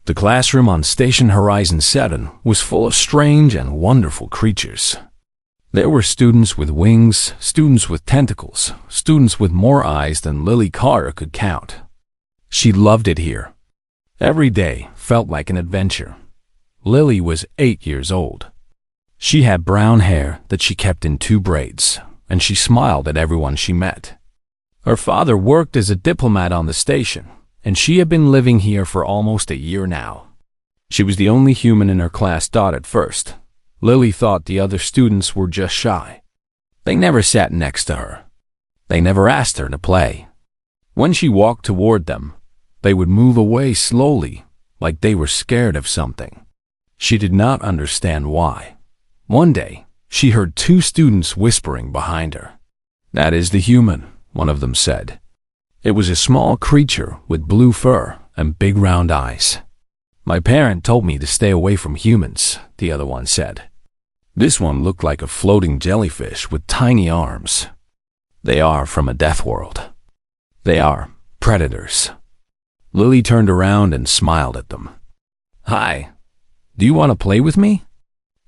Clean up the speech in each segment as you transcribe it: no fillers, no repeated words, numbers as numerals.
The classroom on Station Horizon 7 was full of strange and wonderful creatures. There were students with wings, students with tentacles, students with more eyes than Lily Carter could count. She loved it here. Every day felt like an adventure. Lily was 8 years old. She had brown hair that she kept in 2 braids, and she smiled at everyone she met. Her father worked as a diplomat on the station, and she had been living here for almost a year now. She was the only human in her class. At first, Lily thought the other students were just shy. They never sat next to her. They never asked her to play. When she walked toward them, they would move away slowly, like they were scared of something. She did not understand why. One day, she heard 2 students whispering behind her. "That is the human," one of them said. It was a small creature with blue fur and big round eyes. "My parent told me to stay away from humans," the other one said. This one looked like a floating jellyfish with tiny arms. "They are from a Deathworld. They are predators." Lily turned around and smiled at them. "Hi, do you want to play with me?"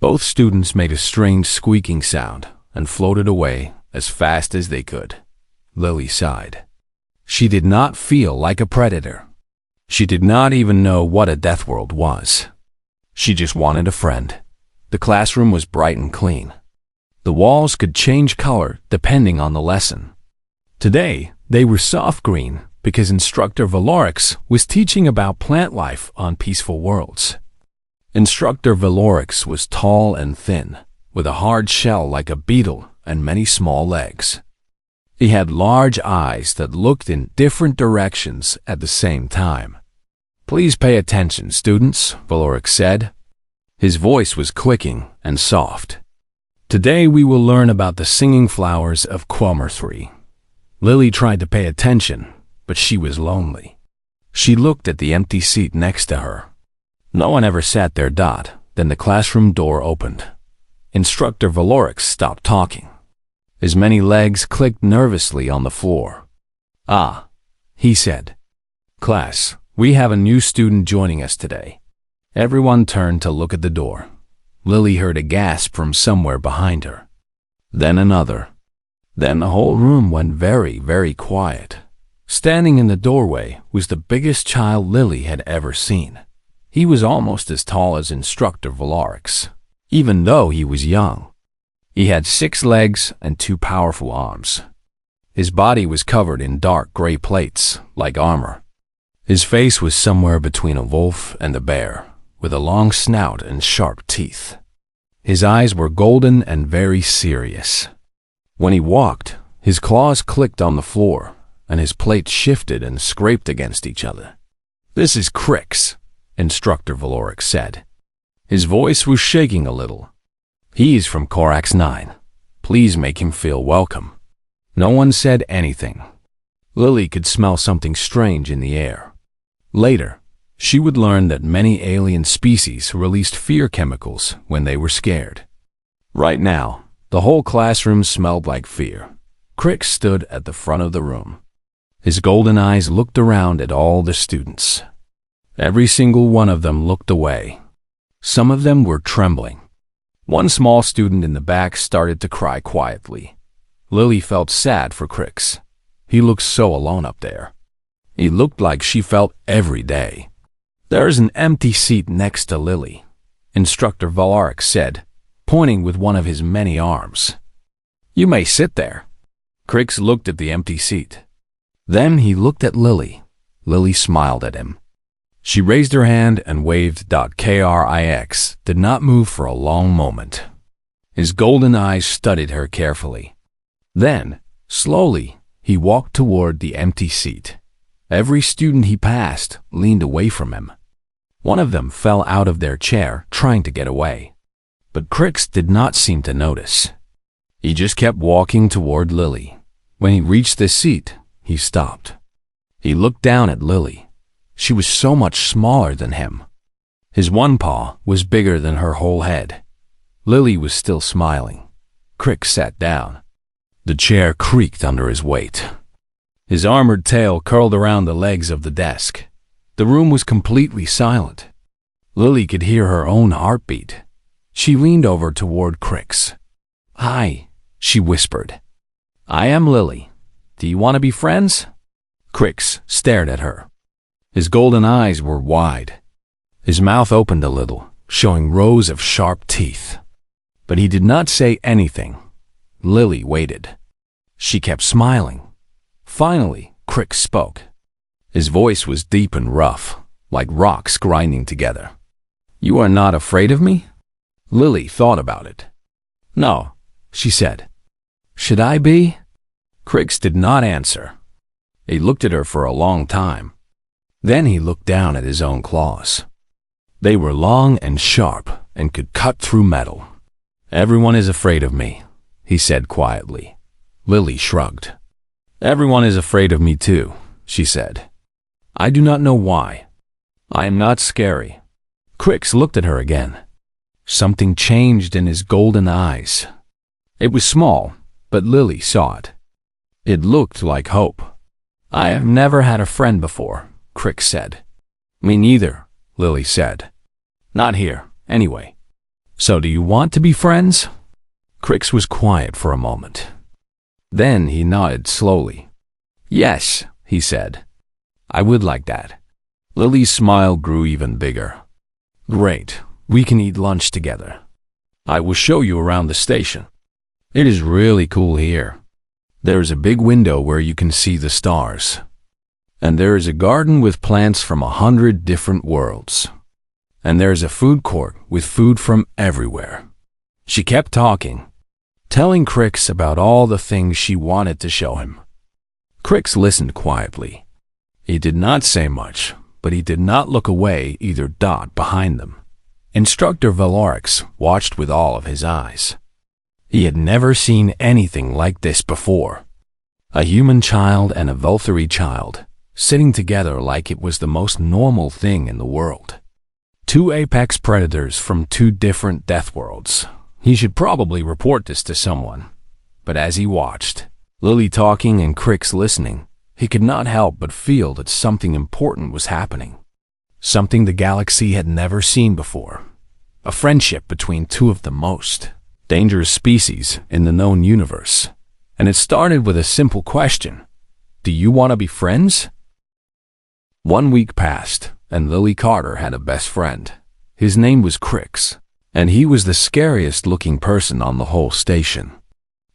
Both students made a strange squeaking sound and floated away as fast as they could. Lily sighed. She did not feel like a predator. She did not even know what a Deathworld was. She just wanted a friend. The classroom was bright and clean. The walls could change color depending on the lesson. Today, they were soft green because Instructor Valorix was teaching about plant life on peaceful worlds. Instructor Valorix was tall and thin, with a hard shell like a beetle and many small legs. He had large eyes that looked in different directions at the same time. "Please pay attention, students," Valorix said. His voice was clicking and soft. "Today we will learn about the singing flowers of Quamerthree." Lily tried to pay attention, but she was lonely. She looked at the empty seat next to her. No one ever sat there. Then the classroom door opened. Instructor Valorix stopped talking. His many legs clicked nervously on the floor. "Ah," he said. "Class, we have a new student joining us today." Everyone turned to look at the door. Lily heard a gasp from somewhere behind her. Then another. Then the whole room went very, very quiet. Standing in the doorway was the biggest child Lily had ever seen. He was almost as tall as Instructor Valorix, even though he was young. He had 6 legs and 2 powerful arms. His body was covered in dark gray plates, like armor. His face was somewhere between a wolf and a bear, with a long snout and sharp teeth. His eyes were golden and very serious. When he walked, his claws clicked on the floor, and his plates shifted and scraped against each other. "This is Crix," Instructor Valorix said. His voice was shaking a little. "He's from Corax 9. Please make him feel welcome." No one said anything. Lily could smell something strange in the air. Later, she would learn that many alien species released fear chemicals when they were scared. Right now, the whole classroom smelled like fear. Crix stood at the front of the room. His golden eyes looked around at all the students. Every single one of them looked away. Some of them were trembling. One small student in the back started to cry quietly. Lily felt sad for Crix. He looked so alone up there. He looked like she felt every day. "There is an empty seat next to Lily," Instructor Valorix said, pointing with one of his many arms. "You may sit there." Crix looked at the empty seat. Then he looked at Lily. Lily smiled at him. She raised her hand and waved. Krix did not move for a long moment. His golden eyes studied her carefully. Then, slowly, he walked toward the empty seat. Every student he passed leaned away from him. One of them fell out of their chair, trying to get away. But Crix did not seem to notice. He just kept walking toward Lily. When he reached the seat, he stopped. He looked down at Lily. She was so much smaller than him. His one paw was bigger than her whole head. Lily was still smiling. Crix sat down. The chair creaked under his weight. His armored tail curled around the legs of the desk. The room was completely silent. Lily could hear her own heartbeat. She leaned over toward Crix. "Hi," she whispered. "I am Lily. Do you want to be friends?" Crix stared at her. His golden eyes were wide. His mouth opened a little, showing rows of sharp teeth. But he did not say anything. Lily waited. She kept smiling. Finally, Crix spoke. His voice was deep and rough, like rocks grinding together. "You are not afraid of me?" Lily thought about it. "No," she said. "Should I be?" Crix did not answer. He looked at her for a long time. Then he looked down at his own claws. They were long and sharp and could cut through metal. "Everyone is afraid of me," he said quietly. Lily shrugged. "Everyone is afraid of me too," she said. "I do not know why. I am not scary." Crix looked at her again. Something changed in his golden eyes. It was small, but Lily saw it. It looked like hope. "I have never had a friend before," Crix said. "Me neither," Lily said. "Not here, anyway." "So do you want to be friends?" Crix was quiet for a moment. Then he nodded slowly. "Yes," he said. "I would like that." Lily's smile grew even bigger. "Great, we can eat lunch together. I will show you around the station. It is really cool here. There is a big window where you can see the stars. And there is a garden with plants from 100 different worlds. And there is a food court with food from everywhere." She kept talking, telling Crix about all the things she wanted to show him. Crix listened quietly. He did not say much, but he did not look away either. Behind them, Instructor Velorix watched with all of his eyes. He had never seen anything like this before. A human child and a Velthari child, sitting together like it was the most normal thing in the world. Two apex predators from two different Deathworlds. He should probably report this to someone. But as he watched, Lily talking and Crix listening, he could not help but feel that something important was happening. Something the galaxy had never seen before. A friendship between two of the most dangerous species in the known universe. And it started with a simple question. Do you want to be friends? 1 week passed, and Lily Carter had a best friend. His name was Crix, and he was the scariest looking person on the whole station.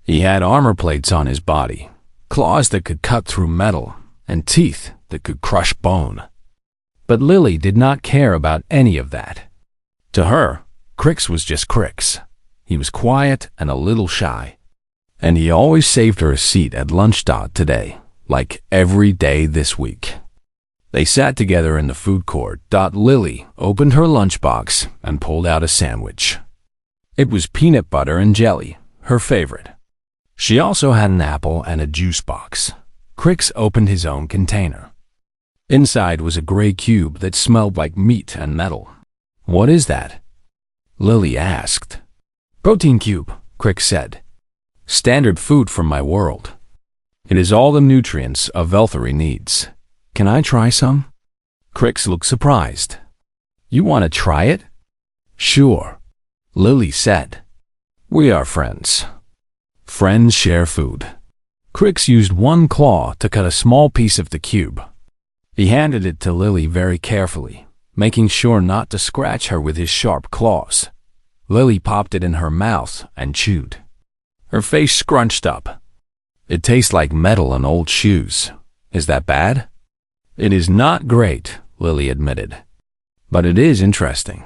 He had armor plates on his body, claws that could cut through metal, and teeth that could crush bone. But Lily did not care about any of that. To her, Crix was just Crix. He was quiet and a little shy. And he always saved her a seat at lunch today, like every day this week. They sat together in the food court. Lily opened her lunchbox and pulled out a sandwich. It was peanut butter and jelly, her favorite. She also had an apple and a juice box. Crix opened his own container. Inside was a gray cube that smelled like meat and metal. "What is that?" Lily asked. "Protein cube," Crix said. "Standard food from my world. It is all the nutrients a Velthari needs. Can I try some?" Crix looked surprised. "You want to try it?" "Sure," Lily said. "We are friends. Friends share food." Crix used one claw to cut a small piece of the cube. He handed it to Lily very carefully, making sure not to scratch her with his sharp claws. Lily popped it in her mouth and chewed. Her face scrunched up. "It tastes like metal and old shoes. Is that bad?" "It is not great," Lily admitted. "But it is interesting.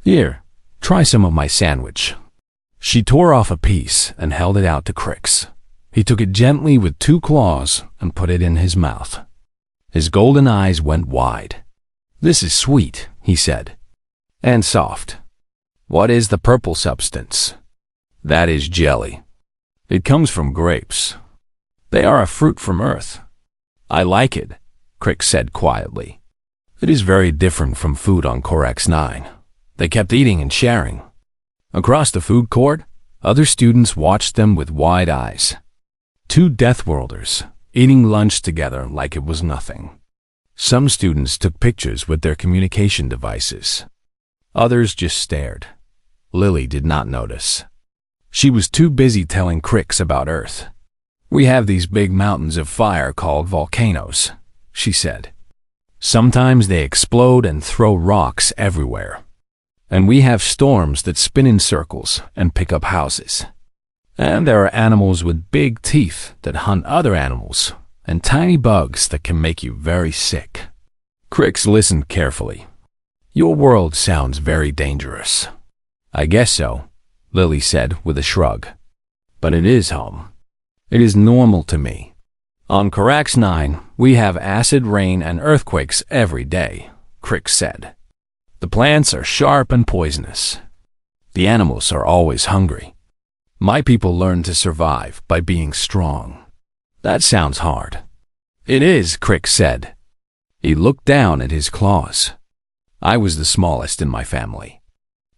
Here, try some of my sandwich." She tore off a piece and held it out to Crix. He took it gently with 2 claws and put it in his mouth. His golden eyes went wide. "This is sweet," he said. "And soft." "What is the purple substance?" "That is jelly. It comes from grapes. They are a fruit from Earth." "I like it," Crix said quietly. "It is very different from food on Corex 9. They kept eating and sharing." Across the food court, other students watched them with wide eyes. 2 Deathworlders, eating lunch together like it was nothing. Some students took pictures with their communication devices. Others just stared. Lily did not notice. She was too busy telling Crix about Earth. "We have these big mountains of fire called volcanoes," she said. "Sometimes they explode and throw rocks everywhere. And we have storms that spin in circles and pick up houses. And there are animals with big teeth that hunt other animals, and tiny bugs that can make you very sick." Crix listened carefully. "Your world sounds very dangerous." "I guess so," Lily said with a shrug. "But it is home. It is normal to me. On Carax 9, we have acid rain and earthquakes every day," Crix said. "The plants are sharp and poisonous. The animals are always hungry. My people learn to survive by being strong." "That sounds hard." "It is," Crix said. He looked down at his claws. "I was the smallest in my family.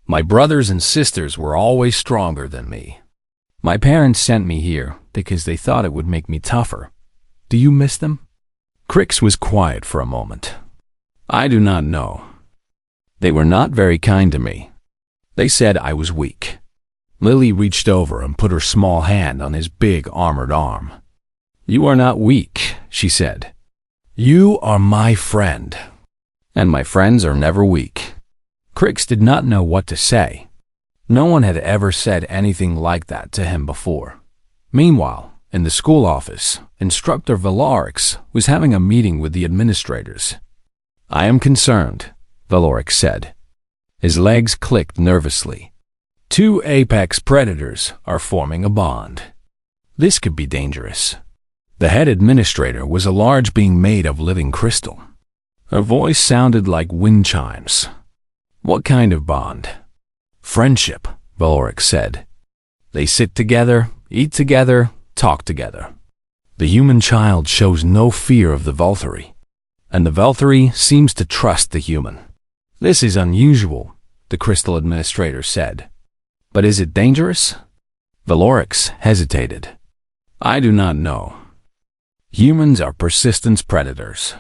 My brothers and sisters were always stronger than me. My parents sent me here because they thought it would make me tougher. Do you miss them?" Crix was quiet for a moment. "I do not know. They were not very kind to me. They said I was weak." Lily reached over and put her small hand on his big armored arm. "You are not weak," she said. "You are my friend. And my friends are never weak." Crix did not know what to say. No one had ever said anything like that to him before. Meanwhile, in the school office, Instructor Valorix was having a meeting with the administrators. "I am concerned," Valorix said. His legs clicked nervously. "Two apex predators are forming a bond. This could be dangerous." The head administrator was a large being made of living crystal. Her voice sounded like wind chimes. "What kind of bond?" "Friendship," Valorix said. "They sit together, eat together, talk together. The human child shows no fear of the Valkyrie, and the Valkyrie seems to trust the human." "This is unusual," the crystal administrator said. "But is it dangerous?" Valorix hesitated. "I do not know. Humans are persistent predators.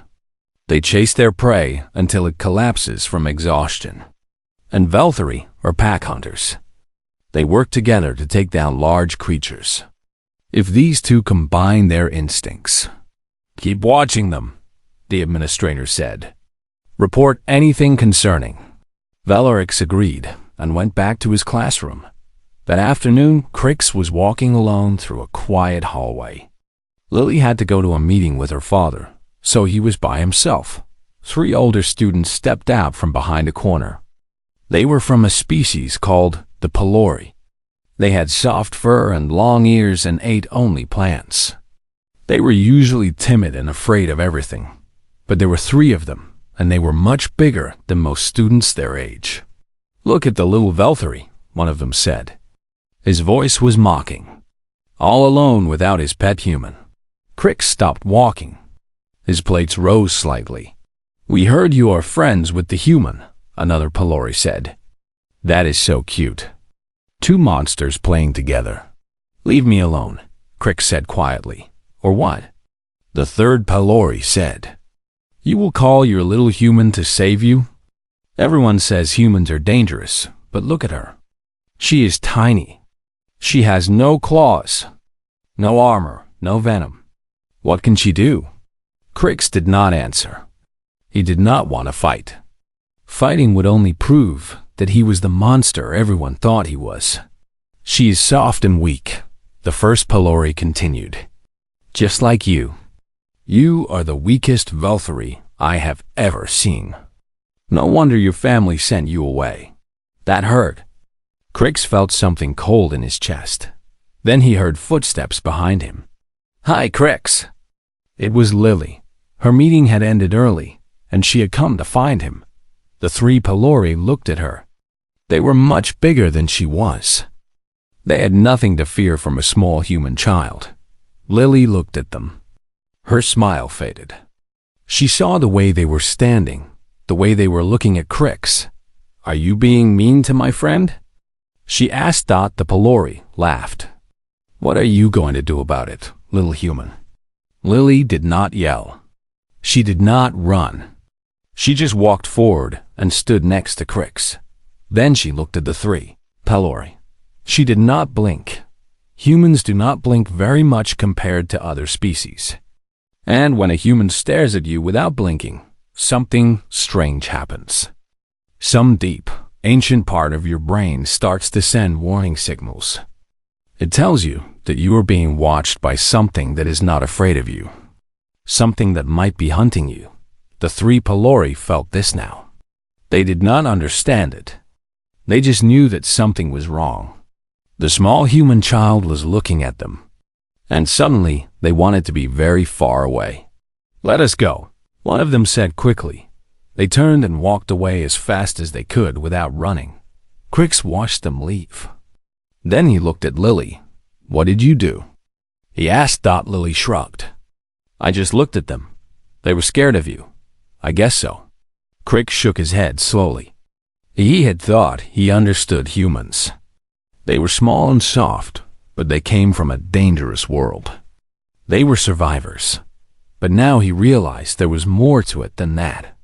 They chase their prey until it collapses from exhaustion. And Valkyrie are pack hunters. They work together to take down large creatures. If these two combine their instincts..." "Keep watching them," the administrator said. "Report anything concerning." Valorix agreed and went back to his classroom. That afternoon, Crix was walking alone through a quiet hallway. Lily had to go to a meeting with her father, so he was by himself. 3 older students stepped out from behind a corner. They were from a species called the Pelori. They had soft fur and long ears and ate only plants. They were usually timid and afraid of everything, but there were 3 of them, and they were much bigger than most students their age. "Look at the little Valkyrie," one of them said. His voice was mocking. All alone without his pet human. Crix stopped walking. His plates rose slightly. "We heard you are friends with the human," another Pelori said. "That is so cute. 2 monsters playing together." "Leave me alone," Crix said quietly. "Or what?" The third Pelori said. "You will call your little human to save you? Everyone says humans are dangerous, but look at her. She is tiny. She has no claws, no armor, no venom. What can she do?" Crix did not answer. He did not want to fight. Fighting would only prove that he was the monster everyone thought he was. "She is soft and weak," the first Pelori continued. "Just like you. You are the weakest Valkyrie I have ever seen. No wonder your family sent you away. That hurt." Crix felt something cold in his chest. Then he heard footsteps behind him. "Hi, Crix." It was Lily. Her meeting had ended early, and she had come to find him. The 3 Pelori looked at her. They were much bigger than she was. They had nothing to fear from a small human child. Lily looked at them. Her smile faded. She saw the way they were standing, the way they were looking at Crix. "Are you being mean to my friend?" she asked. The Pelori laughed. "What are you going to do about it, little human?" Lily did not yell. She did not run. She just walked forward and stood next to Crix. Then she looked at the three. Pelori. She did not blink. Humans do not blink very much compared to other species. And when a human stares at you without blinking, something strange happens. Some deep, ancient part of your brain starts to send warning signals. It tells you that you are being watched by something that is not afraid of you. Something that might be hunting you. The three Pelori felt this now. They did not understand it. They just knew that something was wrong. The small human child was looking at them. And suddenly, they wanted to be very far away. "Let us go," one of them said quickly. They turned and walked away as fast as they could without running. Crix watched them leave. Then he looked at Lily. "What did you do?" he asked. Lily shrugged. "I just looked at them. They were scared of you. I guess so." Crix shook his head slowly. He had thought he understood humans. They were small and soft, but they came from a dangerous world. They were survivors. But now he realized there was more to it than that.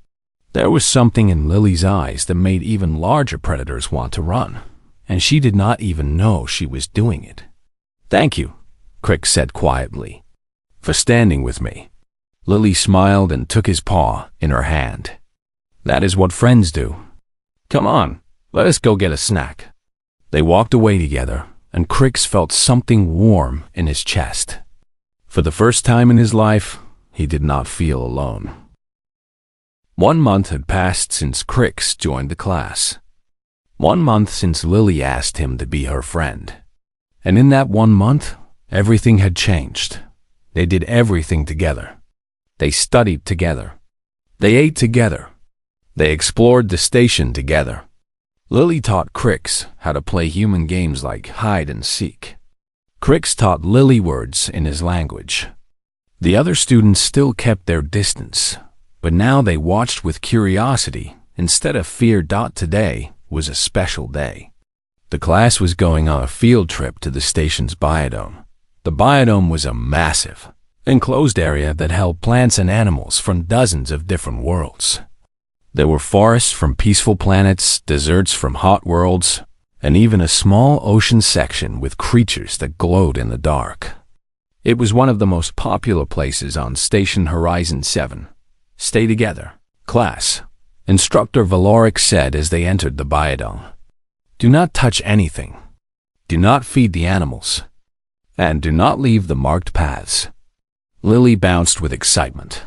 There was something in Lily's eyes that made even larger predators want to run, and she did not even know she was doing it. "Thank you," Crix said quietly, "for standing with me." Lily smiled and took his paw in her hand. "That is what friends do. Come on, let us go get a snack." They walked away together, and Crix felt something warm in his chest. For the first time in his life, he did not feel alone. 1 month had passed since Crix joined the class. 1 month since Lily asked him to be her friend. And in that 1 month, everything had changed. They did everything together. They studied together. They ate together. They explored the station together. Lily taught Crix how to play human games like hide and seek. Crix taught Lily words in his language. The other students still kept their distance, but now they watched with curiosity instead of fear. Today was a special day. The class was going on a field trip to the station's biodome. The biodome was a massive, enclosed area that held plants and animals from dozens of different worlds. There were forests from peaceful planets, deserts from hot worlds, and even a small ocean section with creatures that glowed in the dark. It was one of the most popular places on Station Horizon 7. "Stay together, class," Instructor Valoric said as they entered the biodome. "Do not touch anything. Do not feed the animals. And do not leave the marked paths." Lily bounced with excitement.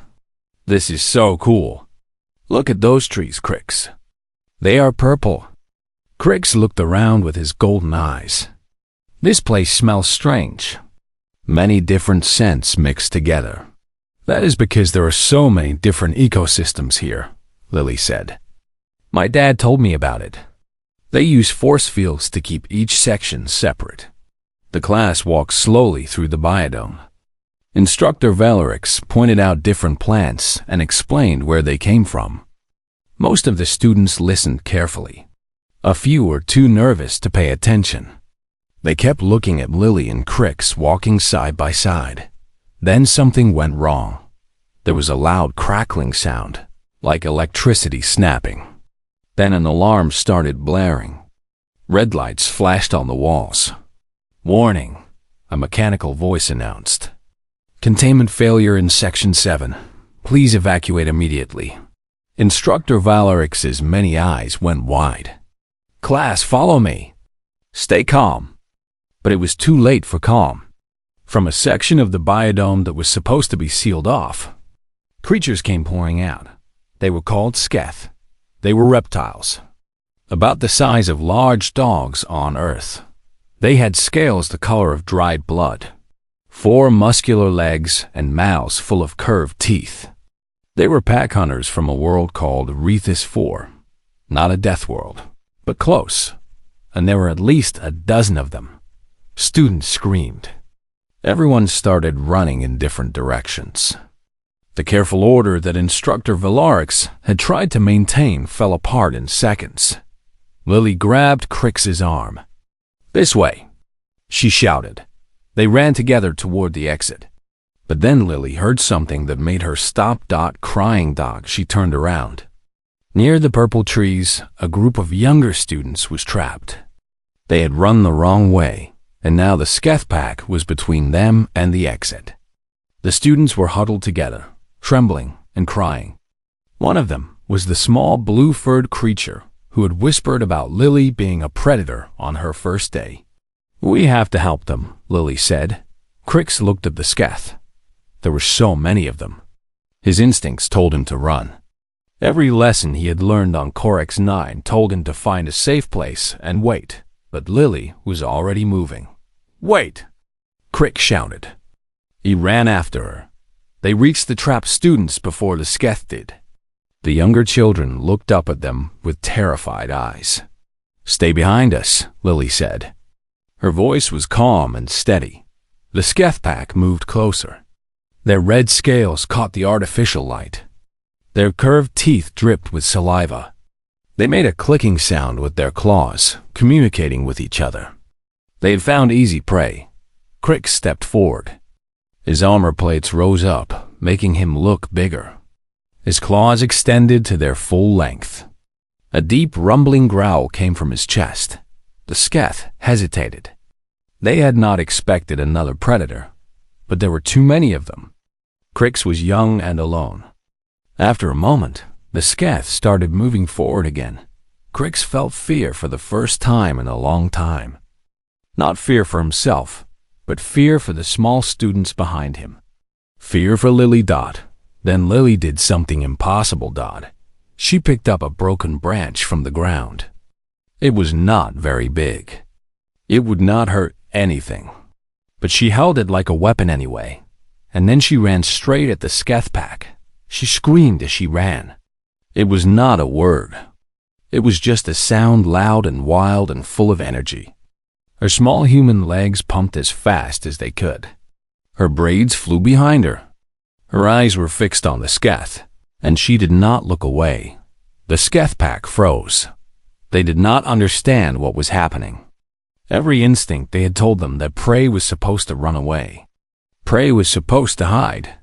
"This is so cool. Look at those trees, Crix. They are purple." Crix looked around with his golden eyes. "This place smells strange. Many different scents mixed together." "That is because there are so many different ecosystems here," Lily said. "My dad told me about it. They use force fields to keep each section separate." The class walked slowly through the biodome. Instructor Valorix pointed out different plants and explained where they came from. Most of the students listened carefully. A few were too nervous to pay attention. They kept looking at Lily and Crix walking side by side. Then something went wrong. There was a loud crackling sound, like electricity snapping. Then an alarm started blaring. Red lights flashed on the walls. "Warning," a mechanical voice announced. "Containment failure in Section 7. Please evacuate immediately." Instructor Valorix's many eyes went wide. "Class, follow me. Stay calm." But it was too late for calm. From a section of the biodome that was supposed to be sealed off, creatures came pouring out. They were called Sketh. They were reptiles, about the size of large dogs on Earth. They had scales the color of dried blood, 4 muscular legs, and mouths full of curved teeth. They were pack hunters from a world called Rethus 4, not a Deathworld, but close, and there were at least a dozen of them. Students screamed. Everyone started running in different directions. The careful order that Instructor Valorix had tried to maintain fell apart in seconds. Lily grabbed Crix's arm. "This way," she shouted. They ran together toward the exit. But then Lily heard something that made her stop. Crying dog. She turned around. Near the purple trees, a group of younger students was trapped. They had run the wrong way, and now the Sketh pack was between them and the exit. The students were huddled together, trembling and crying. One of them was the small blue-furred creature who had whispered about Lily being a predator on her first day. "We have to help them," Lily said. Crix looked at the Sketh. There were so many of them. His instincts told him to run. Every lesson he had learned on Corex 9 told him to find a safe place and wait, but Lily was already moving. "Wait!" Crix shouted. He ran after her. They reached the trapped students before the Sketh did. The younger children looked up at them with terrified eyes. "Stay behind us," Lily said. Her voice was calm and steady. The Sketh pack moved closer. Their red scales caught the artificial light. Their curved teeth dripped with saliva. They made a clicking sound with their claws, communicating with each other. They had found easy prey. Crix stepped forward. His armor plates rose up, making him look bigger. His claws extended to their full length. A deep rumbling growl came from his chest. The Sketh hesitated. They had not expected another predator, but there were too many of them. Crix was young and alone. After a moment, the Sketh started moving forward again. Crix felt fear for the first time in a long time. Not fear for himself, but fear for the small students behind him. Fear for Lily Dot. Then Lily did something impossible. She picked up a broken branch from the ground. It was not very big. It would not hurt anything. But she held it like a weapon anyway, and then she ran straight at the Sketh pack. She screamed as she ran. It was not a word. It was just a sound loud and wild and full of energy. Her small human legs pumped as fast as they could. Her braids flew behind her. Her eyes were fixed on the Sketh, and she did not look away. The Sketh pack froze. They did not understand what was happening. Every instinct they had told them that prey was supposed to run away. Prey was supposed to hide.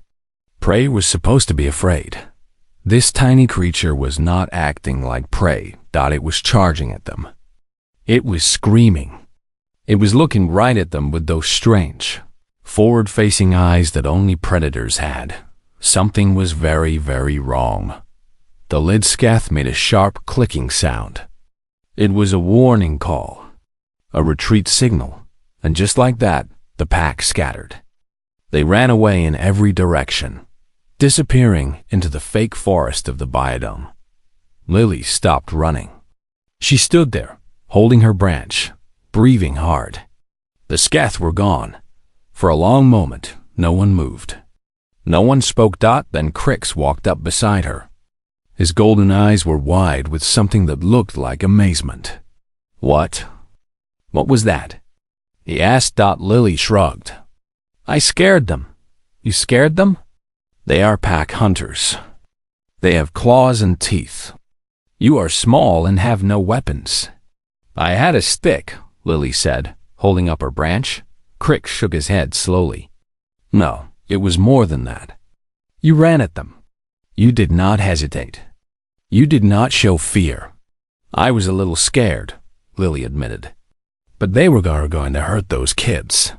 Prey was supposed to be afraid. This tiny creature was not acting like prey. It was charging at them. It was screaming. It was looking right at them with those strange, forward-facing eyes that only predators had. Something was very, very wrong. The lid Sketh made a sharp clicking sound. It was a warning call, a retreat signal, and just like that, the pack scattered. They ran away in every direction, disappearing into the fake forest of the biodome. Lily stopped running. She stood there, holding her branch, breathing hard. The Sketh were gone. For a long moment, no one moved. No one spoke. Then Crix walked up beside her. His golden eyes were wide with something that looked like amazement. What was that?" he asked. Lily shrugged. "I scared them." "You scared them?" "They are pack hunters. They have claws and teeth. You are small and have no weapons." "I had a stick," Lily said, holding up her branch. Crix shook his head slowly. "No, it was more than that. You ran at them. You did not hesitate. You did not show fear." "I was a little scared," Lily admitted. "But they were going to hurt those kids.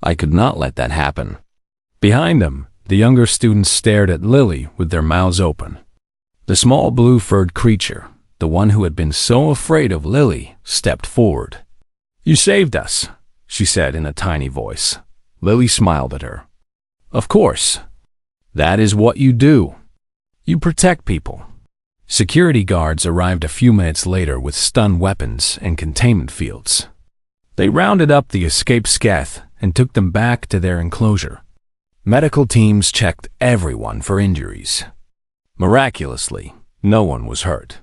I could not let that happen." Behind them, the younger students stared at Lily with their mouths open. The small blue-furred creature, the one who had been so afraid of Lily, stepped forward. "You saved us," she said in a tiny voice. Lily smiled at her. "Of course. That is what you do. You protect people." Security guards arrived a few minutes later with stun weapons and containment fields. They rounded up the escaped Sketh and took them back to their enclosure. Medical teams checked everyone for injuries. Miraculously, no one was hurt.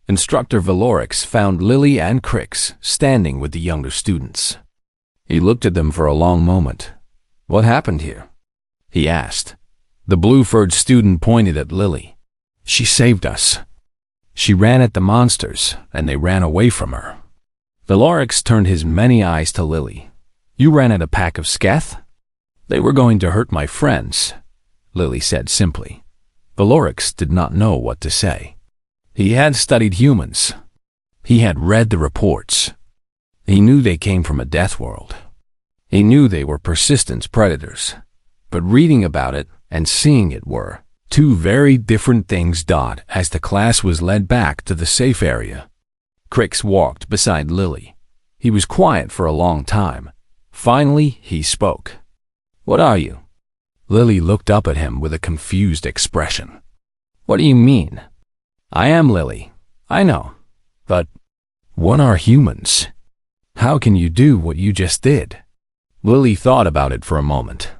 Instructor Valorix found Lily and Crix standing with the younger students. He looked at them for a long moment. "What happened here?" he asked. The blue-furred student pointed at Lily. "She saved us. She ran at the monsters, and they ran away from her." Valorix turned his many eyes to Lily. "You ran at a pack of Sketh?" "They were going to hurt my friends," Lily said simply. Valorix did not know what to say. He had studied humans. He had read the reports. He knew they came from a death world. He knew they were persistent predators. But reading about it and seeing it were two very different things. As the class was led back to the safe area, Crix walked beside Lily. He was quiet for a long time. Finally, he spoke. "What are you?" Lily looked up at him with a confused expression. "What do you mean?" "I am Lily. I know. But what are humans? How can you do what you just did?" Lily thought about it for a moment.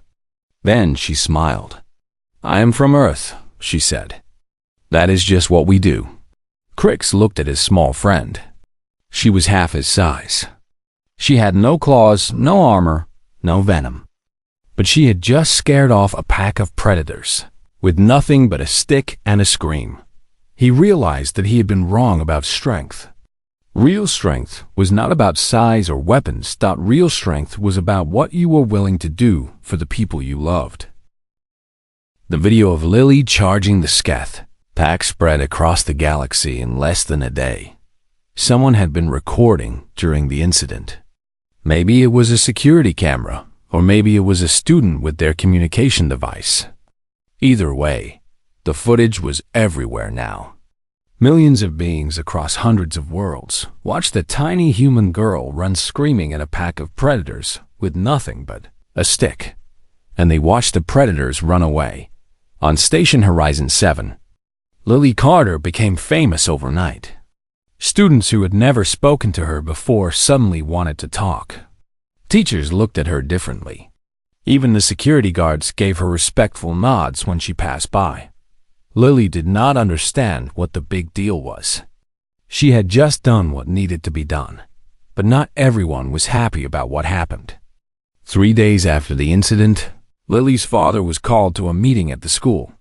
Then she smiled. "I am from Earth," she said. "That is just what we do." Crix looked at his small friend. She was half his size. She had no claws, no armor, no venom. But she had just scared off a pack of predators, with nothing but a stick and a scream. He realized that he had been wrong about strength. Real strength was not about size or weapons. Real strength was about what you were willing to do for the people you loved. The video of Lily charging the Sketh pack spread across the galaxy in less than a day. Someone had been recording during the incident. Maybe it was a security camera, or maybe it was a student with their communication device. Either way, the footage was everywhere now. Millions of beings across hundreds of worlds watched the tiny human girl run screaming at a pack of predators with nothing but a stick. And they watched the predators run away. On Station Horizon 7, Lily Carter became famous overnight. Students who had never spoken to her before suddenly wanted to talk. Teachers looked at her differently. Even the security guards gave her respectful nods when she passed by. Lily did not understand what the big deal was. She had just done what needed to be done, but not everyone was happy about what happened. 3 days after the incident, Lily's father was called to a meeting at the school.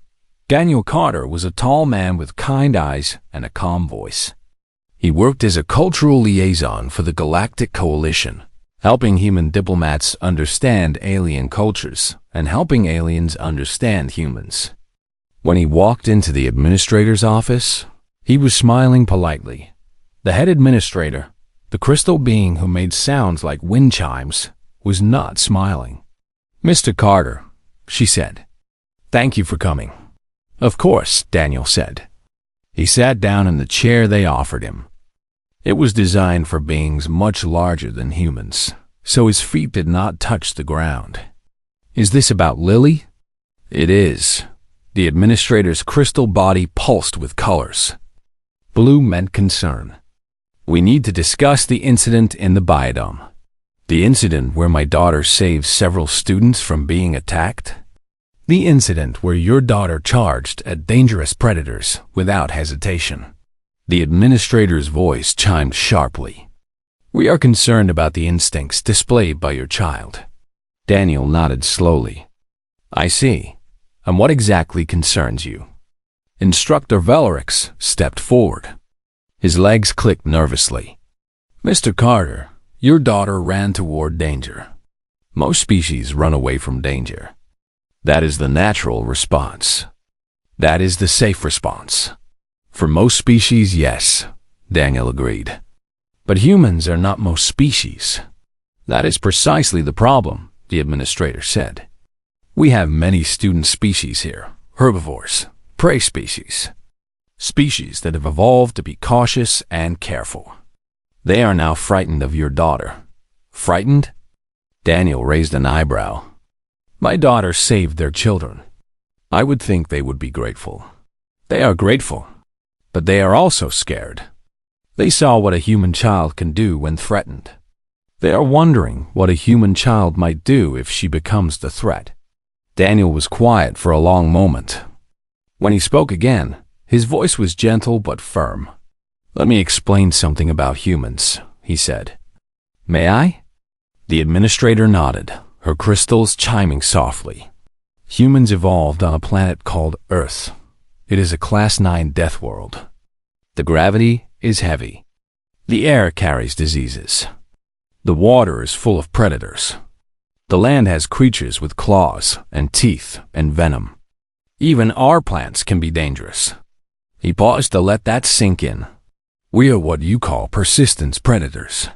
Daniel Carter was a tall man with kind eyes and a calm voice. He worked as a cultural liaison for the Galactic Coalition, helping human diplomats understand alien cultures and helping aliens understand humans. When he walked into the administrator's office, he was smiling politely. The head administrator, the crystal being who made sounds like wind chimes, was not smiling. "Mr. Carter," she said, "thank you for coming." "Of course," Daniel said. He sat down in the chair they offered him. It was designed for beings much larger than humans, so his feet did not touch the ground. "Is this about Lily?" "It is." The administrator's crystal body pulsed with colors. Blue meant concern. "We need to discuss the incident in the biodome. The incident where my daughter saved several students from being attacked. The incident where your daughter charged at dangerous predators without hesitation." The administrator's voice chimed sharply. "We are concerned about the instincts displayed by your child." Daniel nodded slowly. "I see. And what exactly concerns you?" Instructor Velerix stepped forward. His legs clicked nervously. "Mr. Carter, your daughter ran toward danger. Most species run away from danger. That is the natural response. That is the safe response. For most species, yes," Daniel agreed. "But humans are not most species." "That is precisely the problem," the administrator said. "We have many student species here, herbivores, prey species. Species that have evolved to be cautious and careful. They are now frightened of your daughter." "Frightened?" Daniel raised an eyebrow. "My daughter saved their children. I would think they would be grateful." "They are grateful. But they are also scared. They saw what a human child can do when threatened. They are wondering what a human child might do if she becomes the threat." Daniel was quiet for a long moment. When he spoke again, his voice was gentle but firm. "Let me explain something about humans," he said. "May I?" The administrator nodded, her crystals chiming softly. "Humans evolved on a planet called Earth. It is a Class 9 death world. The gravity is heavy. The air carries diseases. The water is full of predators. The land has creatures with claws and teeth and venom. Even our plants can be dangerous. He paused to let that sink in. We are what you call persistence predators.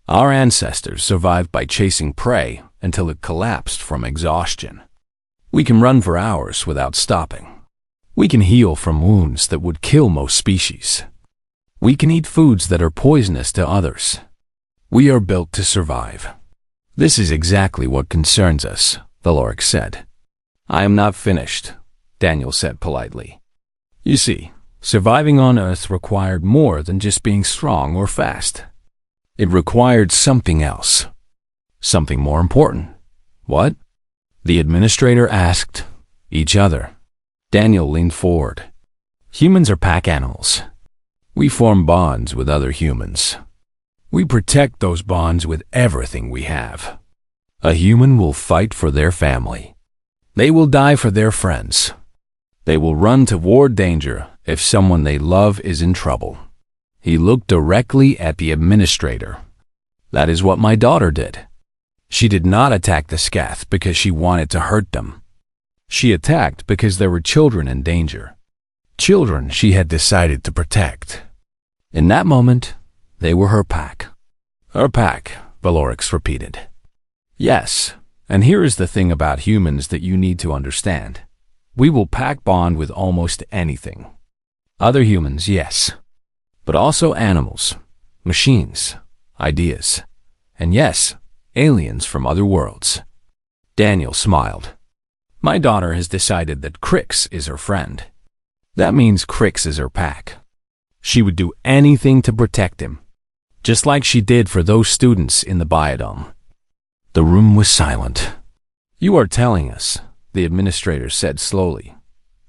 Our ancestors survived by chasing prey until it collapsed from exhaustion. We can run for hours without stopping. We can heal from wounds that would kill most species. We can eat foods that are poisonous to others. We are built to survive. This is exactly what concerns us, the Lorc said. I am not finished, Daniel said politely. You see, surviving on Earth required more than just being strong or fast. It required something else. Something more important. What? The administrator asked. Each other. Daniel leaned forward. Humans are pack animals. We form bonds with other humans. We protect those bonds with everything we have. A human will fight for their family. They will die for their friends. They will run toward danger if someone they love is in trouble. He looked directly at the administrator. That is what my daughter did. She did not attack the Scath because she wanted to hurt them. She attacked because there were children in danger. Children she had decided to protect. In that moment, they were her pack. Her pack, Valorix repeated. Yes, and here is the thing about humans that you need to understand. We will pack bond with almost anything. Other humans, yes. But also animals, machines, ideas, and yes, aliens from other worlds. Daniel smiled. My daughter has decided that Crix is her friend. That means Crix is her pack. She would do anything to protect him, just like she did for those students in the biodome. The room was silent. You are telling us, the administrator said slowly,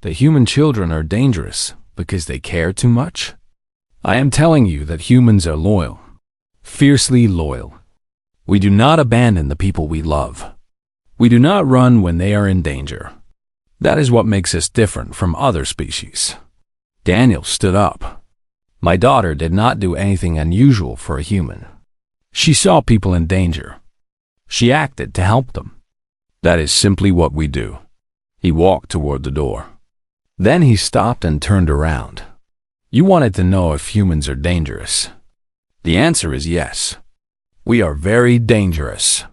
that human children are dangerous because they care too much? I am telling you that humans are loyal, fiercely loyal. We do not abandon the people we love. We do not run when they are in danger. That is what makes us different from other species. Daniel stood up. My daughter did not do anything unusual for a human. She saw people in danger. She acted to help them. That is simply what we do. He walked toward the door. Then he stopped and turned around. You wanted to know if humans are dangerous. The answer is yes. We are very dangerous,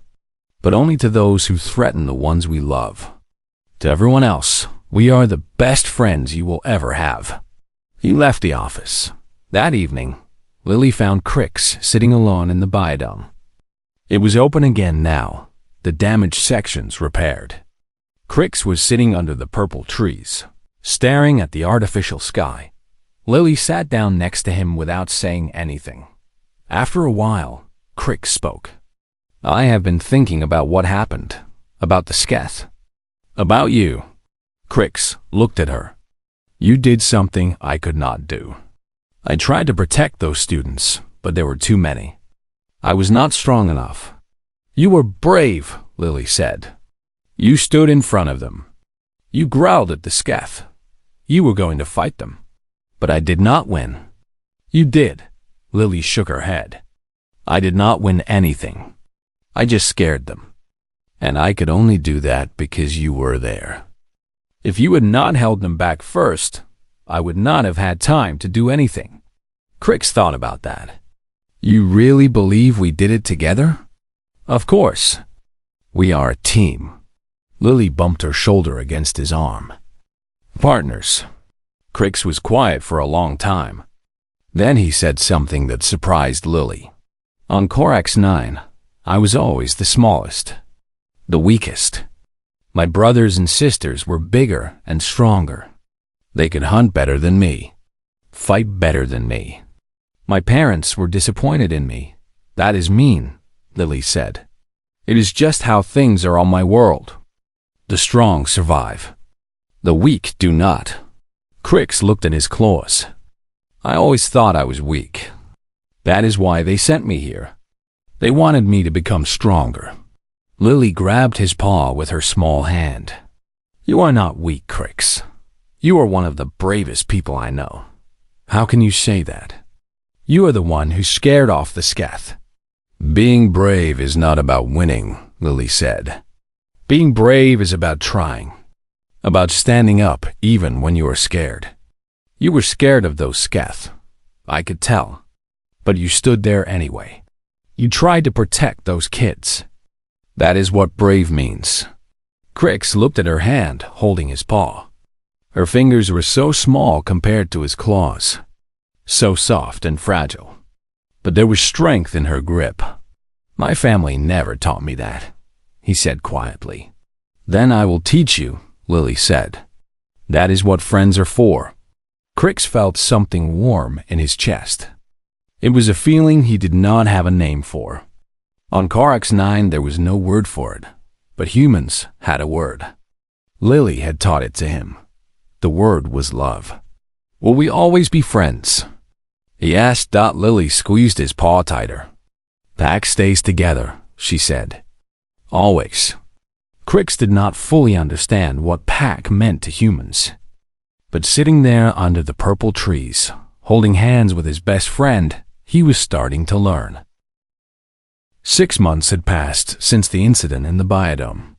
but only to those who threaten the ones we love. To everyone else, we are the best friends you will ever have. He left the office. That evening, Lily found Crix sitting alone in the biodome. It was open again now, the damaged sections repaired. Crix was sitting under the purple trees, staring at the artificial sky. Lily sat down next to him without saying anything. After a while, Crix spoke. I have been thinking about what happened, about the Sketh, about you. Crix looked at her. You did something I could not do. I tried to protect those students, but there were too many. I was not strong enough. You were brave, Lily said. You stood in front of them. You growled at the Sketh. You were going to fight them. But I did not win. You did. Lily shook her head. I did not win anything. I just scared them. And I could only do that because you were there. If you had not held them back first, I would not have had time to do anything. Crix thought about that. You really believe we did it together? Of course. We are a team. Lily bumped her shoulder against his arm. Partners. Crix was quiet for a long time. Then he said something that surprised Lily. On Corax 9, I was always the smallest, the weakest. My brothers and sisters were bigger and stronger. They could hunt better than me, fight better than me. My parents were disappointed in me. That is mean, Lily said. It is just how things are on my world. The strong survive. The weak do not. Crix looked at his claws. I always thought I was weak. That is why they sent me here. They wanted me to become stronger. Lily grabbed his paw with her small hand. You are not weak, Crix. You are one of the bravest people I know. How can you say that? You are the one who scared off the Sketh. Being brave is not about winning, Lily said. Being brave is about trying, about standing up even when you are scared. You were scared of those Sketh. I could tell. But you stood there anyway. You tried to protect those kids. That is what brave means. Crix looked at her hand, holding his paw. Her fingers were so small compared to his claws. So soft and fragile. But there was strength in her grip. My family never taught me that, he said quietly. Then I will teach you, Lily said. That is what friends are for. Crix felt something warm in his chest. It was a feeling he did not have a name for. On Corax 9 there was no word for it, but humans had a word. Lily had taught it to him. The word was love. Will we always be friends? He asked. Lily squeezed his paw tighter. Pack stays together, she said. Always. Crix did not fully understand what pack meant to humans. But sitting there under the purple trees, holding hands with his best friend, he was starting to learn. 6 months had passed since the incident in the biodome.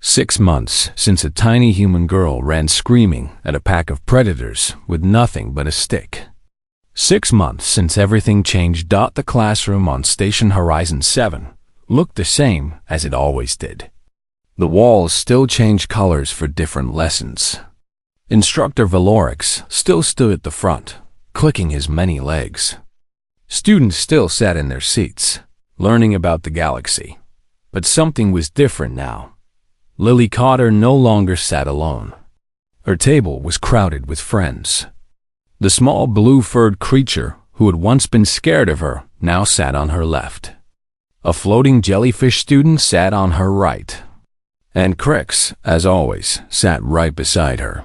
6 months since a tiny human girl ran screaming at a pack of predators with nothing but a stick. 6 months since everything changed. The classroom on Station Horizon 7 looked the same as it always did. The walls still changed colors for different lessons. Instructor Valorix still stood at the front, clicking his many legs. Students still sat in their seats, learning about the galaxy. But something was different now. Lily Cotter no longer sat alone. Her table was crowded with friends. The small blue-furred creature who had once been scared of her now sat on her left. A floating jellyfish student sat on her right. And Crix, as always, sat right beside her.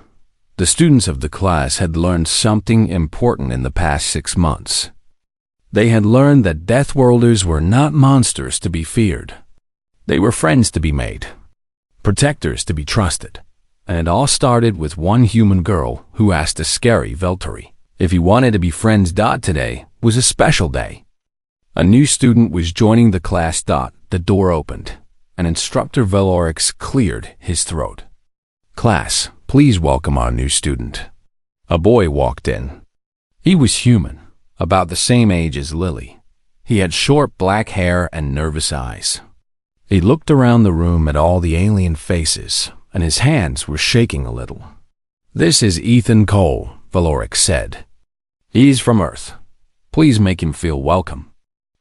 The students of the class had learned something important in the past 6 months. They had learned that Deathworlders were not monsters to be feared. They were friends to be made, protectors to be trusted. And it all started with one human girl who asked a scary Velturi if he wanted to be friends. Today was a special day. A new student was joining the class. The door opened, and Instructor Valorix cleared his throat. Class, please welcome our new student. A boy walked in. He was human, about the same age as Lily. He had short black hair and nervous eyes. He looked around the room at all the alien faces, and his hands were shaking a little. This is Ethan Cole, Valorix said. He's from Earth. Please make him feel welcome.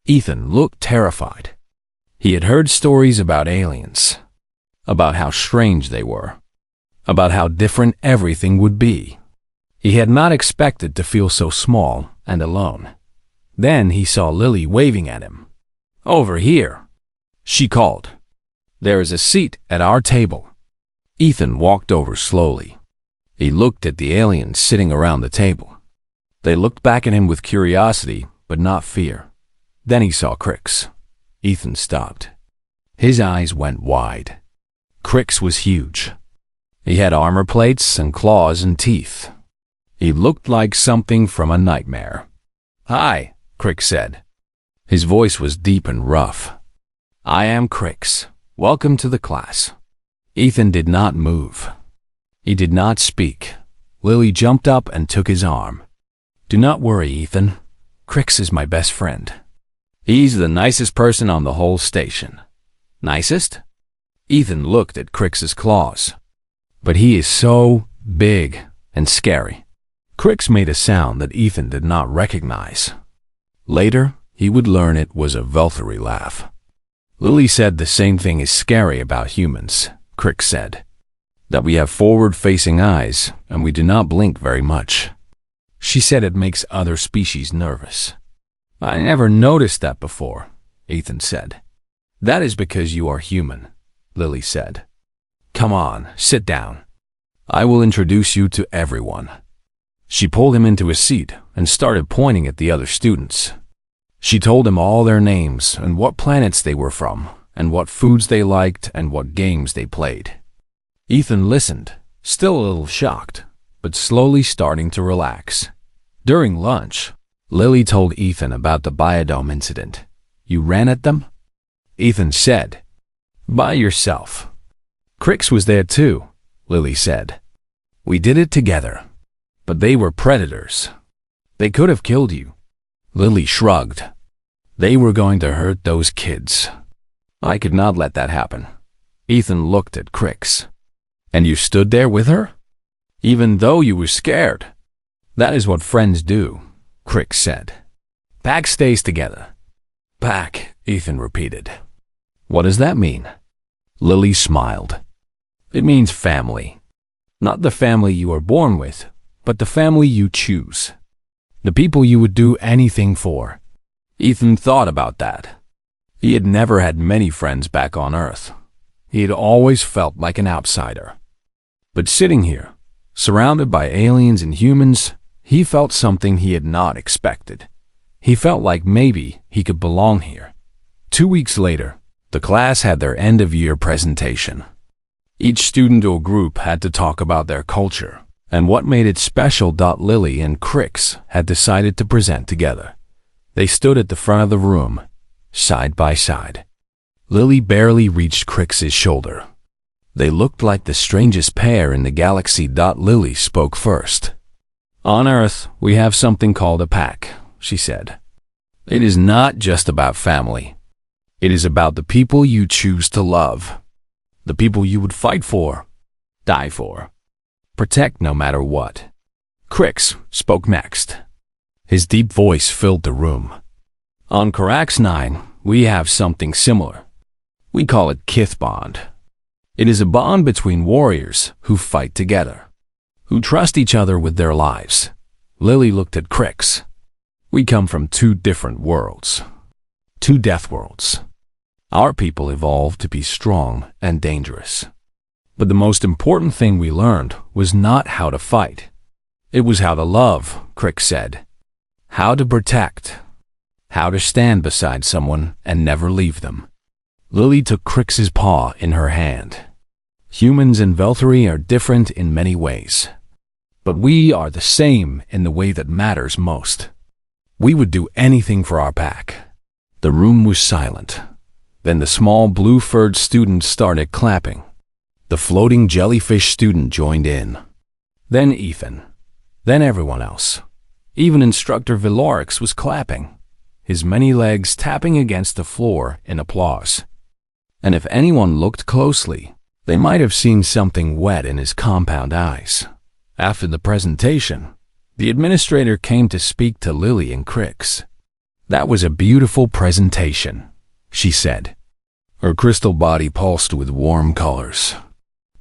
Ethan looked terrified. He had heard stories about aliens, about how strange they were, about how different everything would be. He had not expected to feel so small and alone. Then he saw Lily waving at him. Over here, she called. There is a seat at our table. Ethan walked over slowly. He looked at the aliens sitting around the table. They looked back at him with curiosity, but not fear. Then he saw Crix. Ethan stopped. His eyes went wide. Crix was huge. He had armor plates and claws and teeth. He looked like something from a nightmare. Hi, Crix said. His voice was deep and rough. I am Crix. Welcome to the class. Ethan did not move. He did not speak. Lily jumped up and took his arm. Do not worry, Ethan. Crix is my best friend. He's the nicest person on the whole station. Nicest? Ethan looked at Crix's claws. But he is so big and scary. Crix made a sound that Ethan did not recognize. Later, he would learn it was a Velturi laugh. Lily said the same thing is scary about humans, Crix said. That we have forward-facing eyes and we do not blink very much. She said it makes other species nervous. I never noticed that before, Ethan said. That is because you are human, Lily said. Come on, sit down. I will introduce you to everyone. She pulled him into a seat and started pointing at the other students. She told him all their names and what planets they were from, and what foods they liked and what games they played. Ethan listened, still a little shocked, but slowly starting to relax. During lunch, Lily told Ethan about the biodome incident. You ran at them? Ethan said, by yourself. Crix was there too, Lily said. We did it together. But they were predators. They could have killed you. Lily shrugged. They were going to hurt those kids. I could not let that happen. Ethan looked at Crix. And you stood there with her? Even though you were scared. That is what friends do, Crix said. Pack stays together. Pack, Ethan repeated. What does that mean? Lily smiled. It means family. Not the family you are born with, but the family you choose. The people you would do anything for. Ethan thought about that. He had never had many friends back on Earth. He had always felt like an outsider. But sitting here, surrounded by aliens and humans, he felt something he had not expected. He felt like maybe he could belong here. 2 weeks later, the class had their end-of-year presentation. Each student or group had to talk about their culture and what made it special. Lily and Crix had decided to present together. They stood at the front of the room, side by side. Lily barely reached Crix's shoulder. They looked like the strangest pair in the galaxy. Lily spoke first. On Earth, we have something called a pack, she said. It is not just about family. It is about the people you choose to love. The people you would fight for, die for, protect no matter what. Crix spoke next. His deep voice filled the room. On Carax 9, we have something similar. We call it Kith Bond. It is a bond between warriors who fight together, who trust each other with their lives. Lily looked at Crix. We come from 2 different worlds. 2 death worlds. Our people evolved to be strong and dangerous. But the most important thing we learned was not how to fight. It was how to love, Crix said. How to protect. How to stand beside someone and never leave them. Lily took Crix's paw in her hand. Humans and Veltari are different in many ways. But we are the same in the way that matters most. We would do anything for our pack. The room was silent. Then the small blue-furred student started clapping. The floating jellyfish student joined in. Then Ethan. Then everyone else. Even Instructor Velorix was clapping, his many legs tapping against the floor in applause. And if anyone looked closely, they might have seen something wet in his compound eyes. After the presentation, the administrator came to speak to Lily and Crix. That was a beautiful presentation, she said. Her crystal body pulsed with warm colors.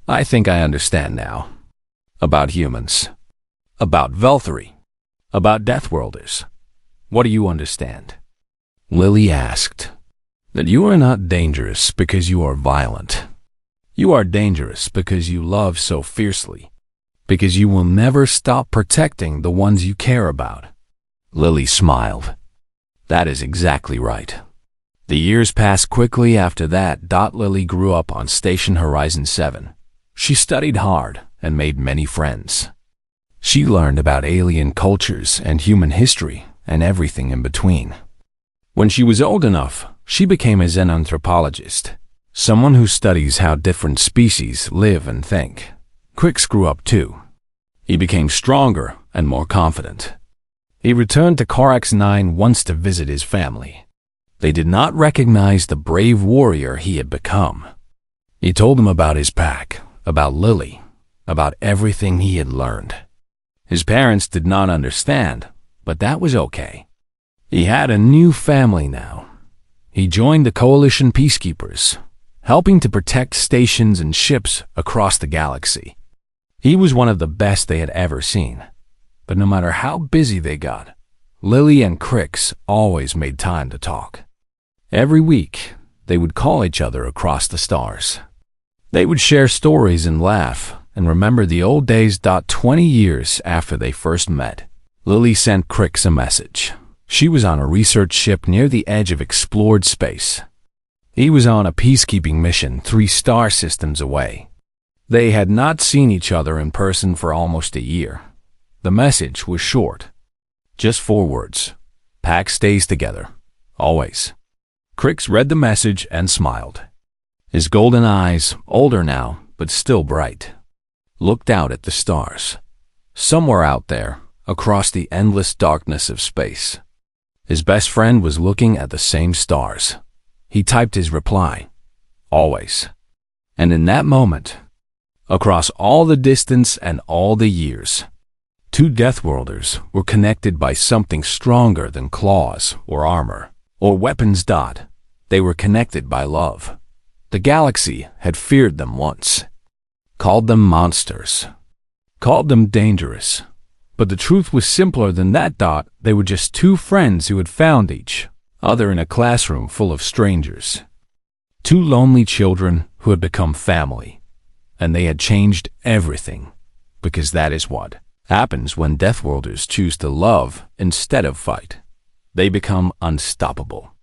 I think I understand now. About humans. About Veltari. About Deathworlders. What do you understand? Lily asked. That you are not dangerous because you are violent. You are dangerous because you love so fiercely. Because you will never stop protecting the ones you care about. Lily smiled. That is exactly right. The years passed quickly after that. Lily grew up on Station Horizon 7. She studied hard and made many friends. She learned about alien cultures and human history and everything in between. When she was old enough, she became a xenanthropologist, someone who studies how different species live and think. Crix grew up too. He became stronger and more confident. He returned to Carax 9 once to visit his family. They did not recognize the brave warrior he had become. He told them about his pack, about Lily, about everything he had learned. His parents did not understand, but that was okay. He had a new family now. He joined the Coalition Peacekeepers, helping to protect stations and ships across the galaxy. He was one of the best they had ever seen. But no matter how busy they got, Lily and Crix always made time to talk. Every week, they would call each other across the stars. They would share stories and laugh and remember the old days. 20 years after they first met, Lily sent Crix a message. She was on a research ship near the edge of explored space. He was on a peacekeeping mission 3 star systems away. They had not seen each other in person for almost a year. The message was short. Just 4 words. Pack stays together. Always. Crix read the message and smiled. His golden eyes, older now, but still bright, looked out at the stars. somewhere out there, across the endless darkness of space. His best friend was looking at the same stars. He typed his reply, "Always." And in that moment, across all the distance and all the years, two Deathworlders were connected by something stronger than claws or armor or weapons. They were connected by love. The galaxy had feared them once, called them monsters, called them dangerous. But the truth was simpler than that. They were just two friends who had found each other in a classroom full of strangers. Two lonely children who had become family. And they had changed everything, because that is what happens when Deathworlders choose to love instead of fight. They become unstoppable.